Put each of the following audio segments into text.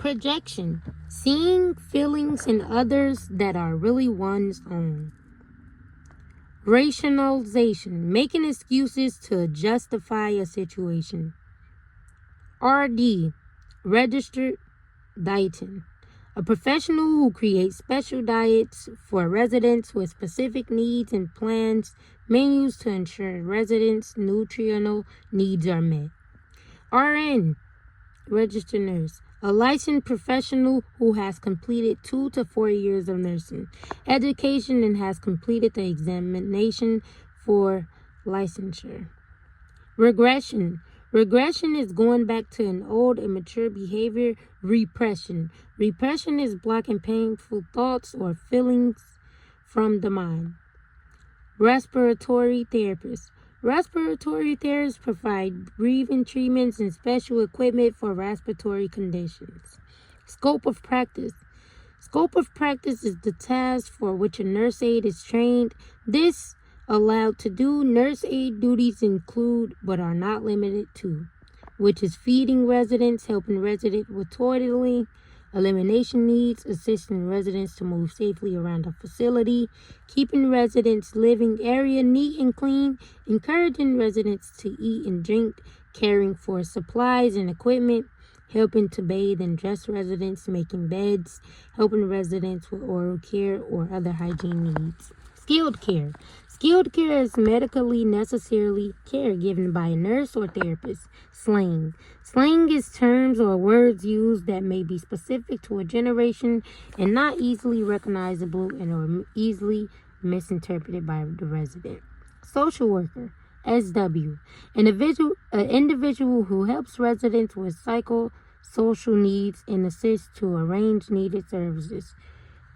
Projection. Seeing feelings in others that are really one's own. Rationalization. Making excuses to justify a situation. RD. Registered Dietitian. A professional who creates special diets for residents with specific needs and plans menus to ensure residents' nutritional needs are met. RN. Registered Nurse. A licensed professional who has completed 2 to 4 years of nursing education and has completed the examination for licensure. Regression. Regression is going back to an old immature behavior. Repression. Repression is blocking painful thoughts or feelings from the mind. Respiratory therapist. Respiratory therapists provide breathing treatments and special equipment for respiratory conditions. Scope of practice. Scope of practice is the task for which a nurse aide is trained. This allowed to do nurse aide duties include, but are not limited to, which is feeding residents, helping residents with toileting, elimination needs, assisting residents to move safely around the facility, keeping residents' living area neat and clean, encouraging residents to eat and drink, caring for supplies and equipment, helping to bathe and dress residents, making beds, helping residents with oral care or other hygiene needs. Skilled care. Skilled care is medically necessary care given by a nurse or therapist. Slang. Slang is terms or words used that may be specific to a generation and not easily recognizable and or easily misinterpreted by the resident. Social worker. SW. An individual who helps residents with psychosocial needs and assists to arrange needed services.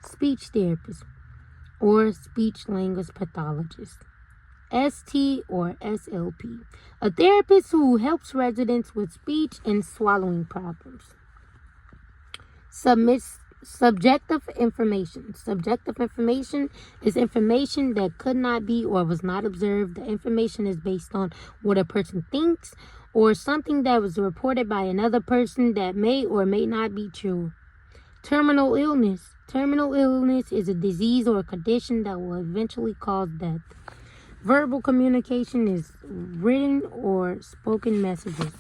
Speech therapist or speech language pathologist. ST or SLP, a therapist who helps residents with speech and swallowing problems. Subjective information. Subjective information is information that could not be or was not observed. The information is based on what a person thinks or something that was reported by another person that may or may not be true. Terminal illness. Terminal illness is a disease or a condition that will eventually cause death. Verbal communication is written or spoken messages.